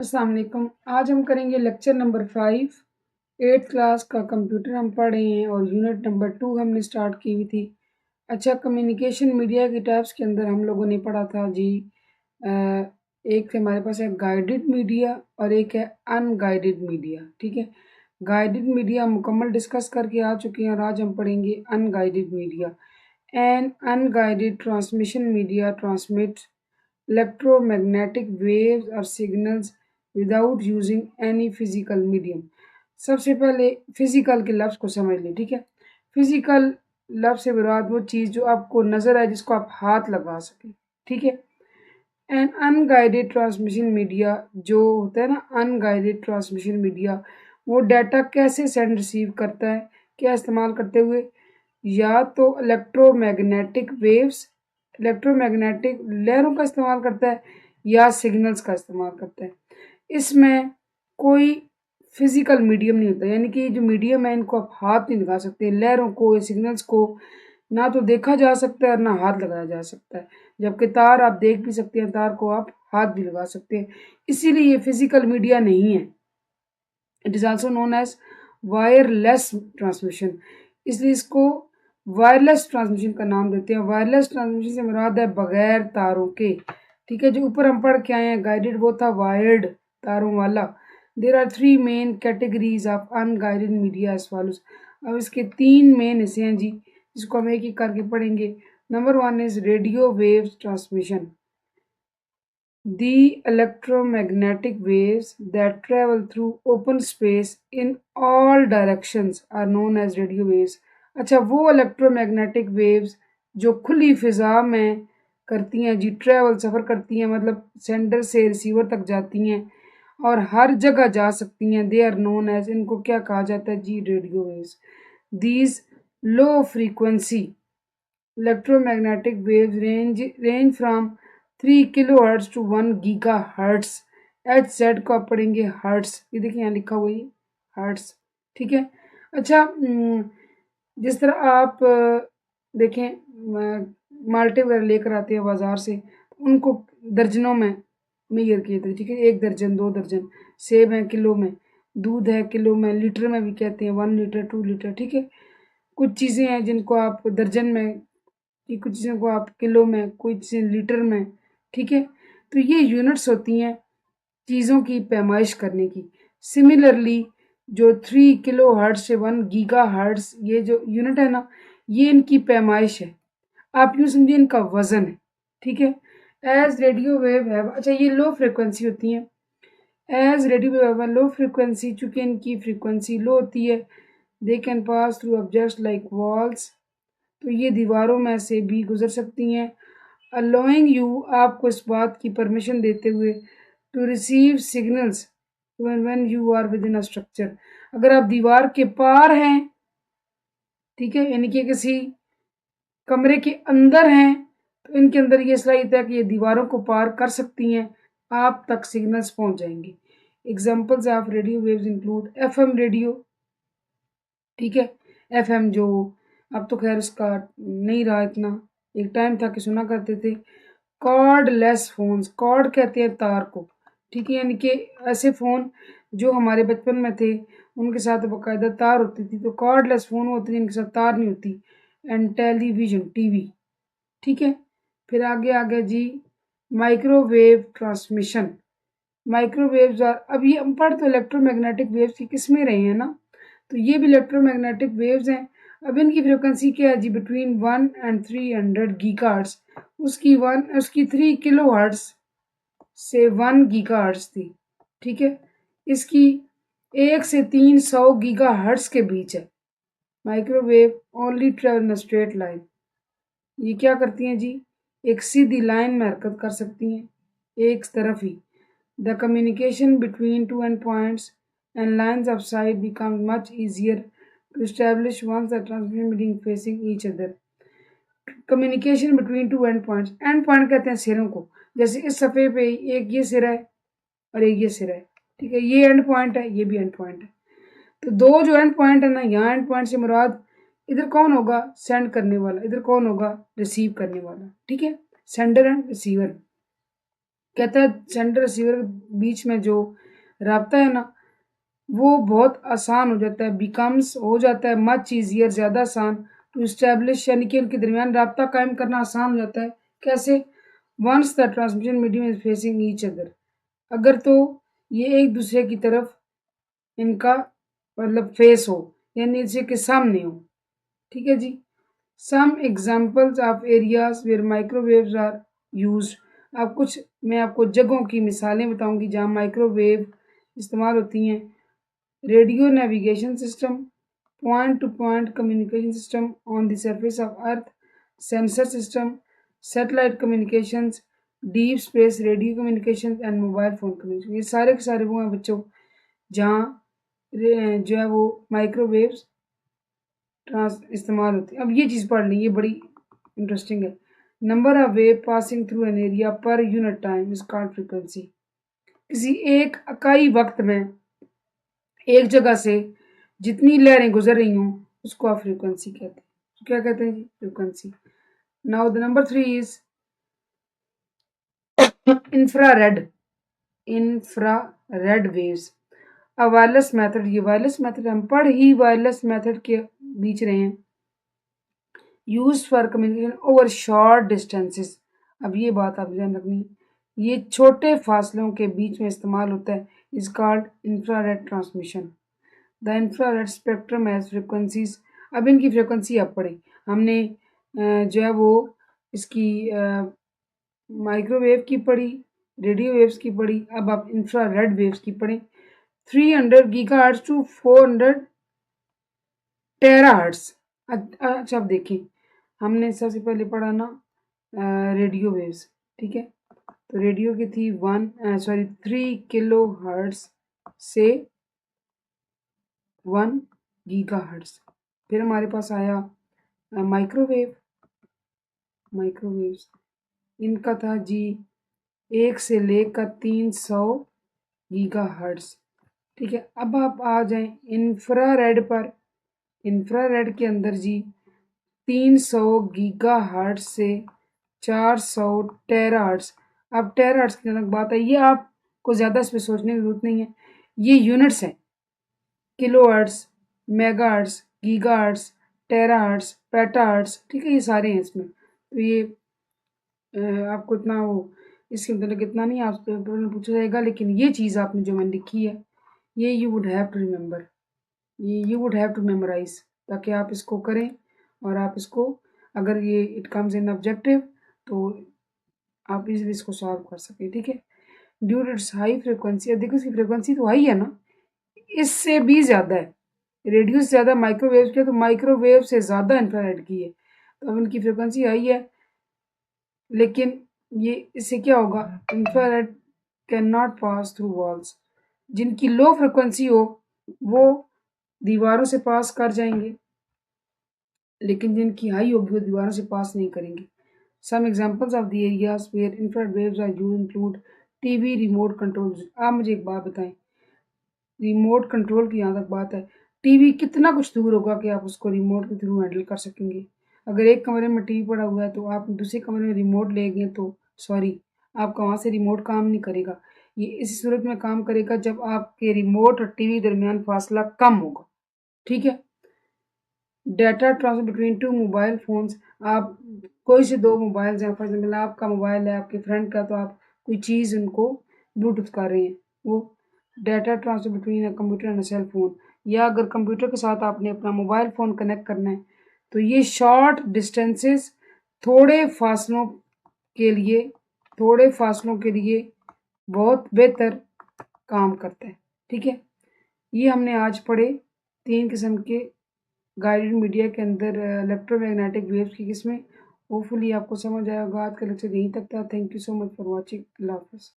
अस्सलाम वालेकुम। आज हम करेंगे लेक्चर नंबर 5 8th क्लास का कंप्यूटर हम पढ़ रहे हैं और यूनिट नंबर 2 हमने स्टार्ट की हुई थी। अच्छा, कम्युनिकेशन मीडिया की टाइप्स के अंदर हम लोगों ने पढ़ा था जी। अ, एक हमारे पास है गाइडेड मीडिया और एक है अनगाइडेड मीडिया। ठीक है, गाइडेड मीडिया मुकम्मल डिस्कस करके आ चुके हैं और आज हम पढ़ेंगे unguided media. An unguided transmission media transmit electromagnetic waves or signals without using any physical medium। सबसे पहले फिजिकल के लफ्ज़ को समझ लें। ठीक है, फिजिकल लफ्ज़ से मुराद वो चीज़ जो आपको नज़र आए, जिसको आप हाथ लगा सकें। ठीक है, एंड अनगाइडेड ट्रांसमिशन मीडिया जो होता है ना, अनगाइडेड ट्रांसमिशन मीडिया वो डाटा कैसे सेंड रिसीव करता है, क्या इस्तेमाल करते हुए, या तो इलेक्ट्रोमैग्नेटिक वेव्स, इलेक्ट्रोमैग्नेटिक लहरों का इस्तेमाल करता है, या सिग्नल्स का इस्तेमाल करता है। इसमें कोई फिजिकल मीडियम नहीं होता, यानी कि जो मीडियम है इनको आप हाथ नहीं लगा सकते। लहरों को या सिग्नल्स को ना तो देखा जा सकता है और ना हाथ लगाया जा सकता है, जबकि तार आप देख भी सकते हैं, तार को आप हाथ भी लगा सकते हैं। इसीलिए ये फिजिकल मीडिया नहीं है। It is also known as wireless transmission, इसलिए इसको वायरलेस ट्रांसमिशन का नाम देते हैं। वायरलेस ट्रांसमिशन से मुराद है बगैर तारों के। ठीक है, जो ऊपर हम पढ़ के आए हैं गाइडेड वो था वायर्ड, तारों वाला। There are 3 main categories of unguided media as follows. अब इसके 3 मेन हिस्से हैं जी, जिसको हम एक एक करके पढ़ेंगे। Number 1 is radio waves transmission. The electromagnetic waves that travel through open space in all directions are known as radio waves। अच्छा, वो इलेक्ट्रोमैग्नेटिक वेव्स जो खुली फिजा में करती हैं जी, ट्रेवल सफ़र करती हैं, मतलब सेंडर से रिसीवर तक जाती हैं और हर जगह जा सकती हैं, दे आर नोन एज, इनको क्या कहा जाता है जी, radio waves. These low frequency electromagnetic waves range from 3 kilohertz to 1 gigahertz. H Z को आप पढ़ेंगे हर्ट्स, ये देखिए यहाँ लिखा हुआ है हर्ट्स। ठीक है, अच्छा, जिस तरह आप देखें माल्टे वगैरह लेकर आते हैं बाज़ार से, उनको दर्जनों में मेजर किए थे। ठीक है, 1 दर्जन 2 दर्जन। सेब है किलो में, दूध है किलो में, लीटर में भी कहते हैं, 1 लीटर 2 लीटर। ठीक है, कुछ चीज़ें हैं जिनको आप दर्जन में, कि कुछ चीज़ों को आप किलो में, कोई चीज़ें लीटर में। ठीक है, तो ये यूनिट्स होती हैं चीज़ों की पैमाइश करने की। सिमिलरली जो 3 किलो हर्ट्ज से 1 गीगा हर्ट्ज ये जो यूनिट है ना, ये इनकी पैमाइश है। आप यूँ समझिए इनका वज़न है। ठीक है, एज रेडियो वेव है, अच्छा ये लो फ्रिक्वेंसी होती हैं। एज रेडियो वेव है लो फ्रिक्वेंसी, चूँकि इनकी फ्रिक्वेंसी लो होती है, they can pass through objects like walls, तो ये दीवारों में से भी गुजर सकती हैं। अलोइंग यू, आपको इस बात की परमिशन देते हुए, to receive signals when you are within a structure, अगर आप दीवार के पार हैं, ठीक है, यानी कि किसी कमरे के अंदर हैं, तो इनके अंदर ये सलाहियत है कि ये दीवारों को पार कर सकती हैं, आप तक सिग्नल्स पहुंच जाएंगे। Examples of radio waves include FM radio. ठीक है, एफएम जो अब तो खैर उसका नहीं रहा इतना, एक टाइम था कि सुना करते थे। कॉर्डलेस फ़ोन्स, कॉर्ड कहते हैं तार को। ठीक है, यानी कि ऐसे फ़ोन जो हमारे बचपन में थे उनके साथ बाकायदा तार होती थी, तो कॉर्डलेस फ़ोन होते हैं जिनके साथ तार नहीं होती। And television, TV. ठीक है, फिर आगे आ गया जी माइक्रोवेव ट्रांसमिशन। माइक्रोवेव्स और अब ये हम पढ़ तो इलेक्ट्रोमैग्नेटिक वेव्स की किस्में रहे हैं ना, तो ये भी इलेक्ट्रोमैग्नेटिक वेव्स हैं। अब इनकी फ्रिक्वेंसी क्या है जी, बिटवीन 1 एंड 300 गीगाहर्ट्ज। उसकी 3 किलोहर्ट्ज से 1 गीगाहर्ट्ज थी। ठीक है, इसकी 1 से 300 गीगाहर्ट्ज के बीच है। Microwave only travel in straight line, ये क्या करती हैं जी, एक सीधी लाइन में हरकत कर सकती हैं, एक तरफ ही। The communication between two endpoints and lines of sight becomes much easier to establish once the transmission being facing each other। Communication between two endpoints, end point कहते हैं सिरों को, जैसे इस सफ़े पे एक ये सिरा है और एक ये सिरा है। ठीक है, ये एंड पॉइंट है, ये भी एंड पॉइंट है, तो दो जो एंड पॉइंट है ना, यहाँ एंड पॉइंट से मुराद इधर कौन होगा, सेंड करने वाला, इधर कौन होगा, रिसीव करने वाला। ठीक है, सेंडर एंड रिसीवर। कहता है सेंडर रिसीवर के बीच में जो राब्ता है ना, वो बहुत आसान हो जाता है, बिकम्स हो जाता है मच ईज़ियर, ज़्यादा आसान टू एस्टैब्लिश, यानी कि उनके दरमियान राब्ता कायम करना आसान हो जाता है। कैसे? Once the transmission medium is facing each other, अगर तो ये एक दूसरे की तरफ इनका मतलब फेस हो, यानी इसी के सामने हो। ठीक है जी। Some examples of areas where microwaves are used. अब कुछ मैं आपको जगहों की मिसालें बताऊंगी जहाँ माइक्रोवेव इस्तेमाल होती हैं। Radio navigation system, point two point communication system on the surface of earth, sensor system, satellite communications, deep space radio communication and mobile phone communication. ये सारे के सारे वो हैं बच्चों जहाँ जो है वो माइक्रोवेव्स ट्रांस इस्तेमाल होती है। अब ये चीज़ पढ़ लें, ये बड़ी इंटरेस्टिंग है। Number of wave passing through an area per unit time is called frequency. किसी एक इकाई वक्त में एक जगह से जितनी लहरें गुजर रही हों उसको आप फ्रीक्वेंसी कहते हैं। तो क्या कहते हैं जी? Frequency. Now the number 3 is infrared. Infrared waves, a wireless method. ये वायरलेस मेथड हम पढ़ ही वायरलेस मेथड के बीच रहे हैं। Use for communication over short distances. अब ये बात आप ध्यान रखनी, ये छोटे फासलों के बीच में इस्तेमाल होता है। Is called infrared transmission. The infrared spectrum has frequencies. अब इनकी फ्रिक्वेंसी आप पढ़ें। हमने जो है वो इसकी माइक्रोवेव की पढ़ी, रेडियो वेव्स की पढ़ी, अब आप इंफ्रारेड वेव्स की पढ़ें। 300 गीगाहर्ट्ज टू 400 टेराहर्ट्ज। अच्छा आप देखें, हमने सबसे पहले पढ़ा ना रेडियो वेव्स, ठीक है। तो रेडियो की थी 3 किलो हर्ट्ज से 1 गीगाहर्ट्ज। फिर हमारे पास आया माइक्रोवेव। माइक्रोवेव्स इनका था जी 1 से लेकर 300 गीगाहर्ट्ज। ठीक है। अब आप आ जाएं इंफ्रारेड पर। इंफ्रारेड के अंदर जी 300 गीगाहर्ट्ज से 400 टेराहर्ट्ज। अब टेराहर्ट्ज की अलग बात है, ये आपको ज़्यादा इस पर सोचने की जरूरत नहीं है, ये यूनिट्स हैं। किलोहर्ट्ज, मेगाहर्ट्ज, गीगाहर्ट्ज, टेराहर्ट्ज, पेटाहर्ट्ज, ठीक है, ये सारे हैं इसमें। तो ये आपको इतना वो इसके मतलब इतना नहीं आपसे पेपर में पूछा जाएगा, लेकिन ये चीज़ आपने जो मैंने लिखी है ये you would have to remember, ये you would have to memorise, ताकि आप इसको करें और आप इसको अगर ये इट कम्स इन ऑब्जेक्टिव तो आप इजीली इसको सॉल्व कर सकें। ठीक है। Due to its high frequency, अब देखो इसकी फ्रिक्वेंसी तो हाई है ना, इससे भी ज़्यादा है। रेडियो से ज़्यादा माइक्रोवेव की है, तो माइक्रोवेव से ज़्यादा इंफ्रारेड की है। तो अब इनकी फ्रिक्वेंसी हाई है, लेकिन ये इससे क्या होगा, infrared can not pass through walls. जिनकी लो फ्रिक्वेंसी हो वो दीवारों से पास कर जाएंगे, लेकिन जिनकी हाई होगी वो दीवारों से पास नहीं करेंगे। Some examples of the areas where infrared waves are used include TV remote control. आप मुझे एक बात बताएं, रिमोट कंट्रोल की यहाँ तक बात है, टीवी कितना कुछ दूर होगा कि आप उसको रिमोट के थ्रू हैंडल कर सकेंगे। अगर एक कमरे में टीवी पड़ा हुआ है तो आप दूसरे कमरे में रिमोट ले गए तो सॉरी, आपका वहाँ से रिमोट काम नहीं करेगा। ये इस सूरत में काम करेगा जब आपके रिमोट और टीवी दरमियान फासला कम होगा। ठीक है। Data transfer between two mobile phones. आप कोई से दो मोबाइल्स हैं, फॉर एग्जाम्पल आपका मोबाइल है आपके फ्रेंड का, तो आप कोई चीज़ उनको ब्लूटूथ कर रहे हैं, वो data transfer between a computer and cell phone. या अगर कंप्यूटर के साथ आपने अपना मोबाइल फ़ोन कनेक्ट करना है तो ये शॉर्ट डिस्टेंसेस, थोड़े फासलों के लिए थोड़े फासलों के लिए बहुत बेहतर काम करता है। ठीक है। ये हमने आज पढ़े 3 किस्म के गाइडेड मीडिया के अंदर इलेक्ट्रोमैग्नेटिक वेव्स की किस्में। होपफुली आपको समझ आया होगा। आज का लेक्चर यहीं तक था। Thank you so much for watching. अल्लाह हाफ़िज़।